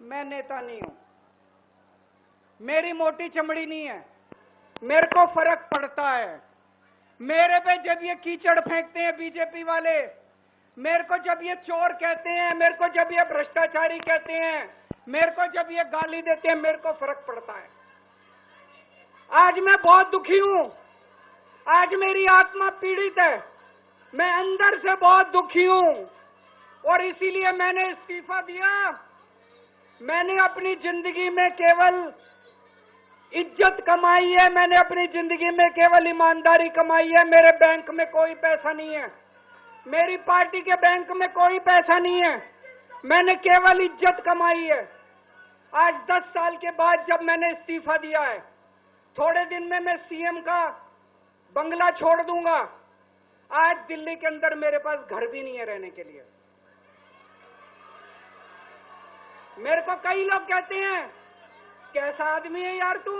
मैं नेता नहीं हूं, मेरी मोटी चमड़ी नहीं है, मेरे को फर्क पड़ता है। मेरे पे जब ये कीचड़ फेंकते हैं बीजेपी वाले, मेरे को जब ये चोर कहते हैं, मेरे को जब ये भ्रष्टाचारी कहते हैं, मेरे को जब ये गाली देते हैं, मेरे को फर्क पड़ता है। आज मैं बहुत दुखी हूं, आज मेरी आत्मा पीड़ित है, मैं अंदर से बहुत दुखी हूं और इसीलिए मैंने इस्तीफा दिया। मैंने अपनी जिंदगी में केवल इज्जत कमाई है, मैंने अपनी जिंदगी में केवल ईमानदारी कमाई है। मेरे बैंक में कोई पैसा नहीं है, मेरी पार्टी के बैंक में कोई पैसा नहीं है, मैंने केवल इज्जत कमाई है। आज 10 साल के बाद जब मैंने इस्तीफा दिया है, थोड़े दिन में मैं सीएम का बंगला छोड़ दूंगा। आज दिल्ली के अंदर मेरे पास घर भी नहीं है रहने के लिए। मेरे को कई लोग कहते हैं, कैसा आदमी है यार तू,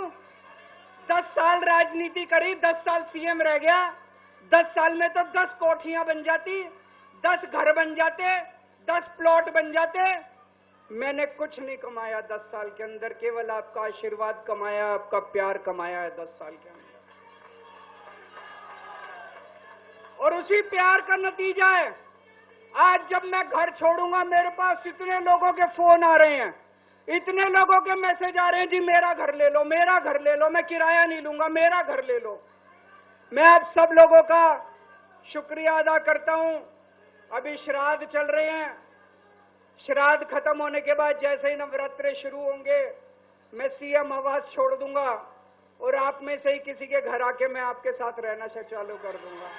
10 साल राजनीति करी, 10 साल सीएम रह गया, 10 साल में तो 10 कोठियां बन जाती, 10 घर बन जाते, 10 प्लॉट बन जाते। मैंने कुछ नहीं कमाया 10 साल के अंदर, केवल आपका आशीर्वाद कमाया, आपका प्यार कमाया है 10 साल के अंदर। और उसी प्यार का नतीजा है, आज जब मैं घर छोड़ूंगा, मेरे पास इतने लोगों के फोन आ रहे हैं, इतने लोगों के मैसेज आ रहे हैं, जी मेरा घर ले लो, मेरा घर ले लो, मैं किराया नहीं लूंगा, मेरा घर ले लो। मैं आप सब लोगों का शुक्रिया अदा करता हूं। अभी श्राद्ध चल रहे हैं, श्राद्ध खत्म होने के बाद जैसे ही नवरात्रे शुरू होंगे, मैं सीएम आवास छोड़ दूंगा और आप में से ही किसी के घर आके मैं आपके साथ रहना चालू कर दूंगा।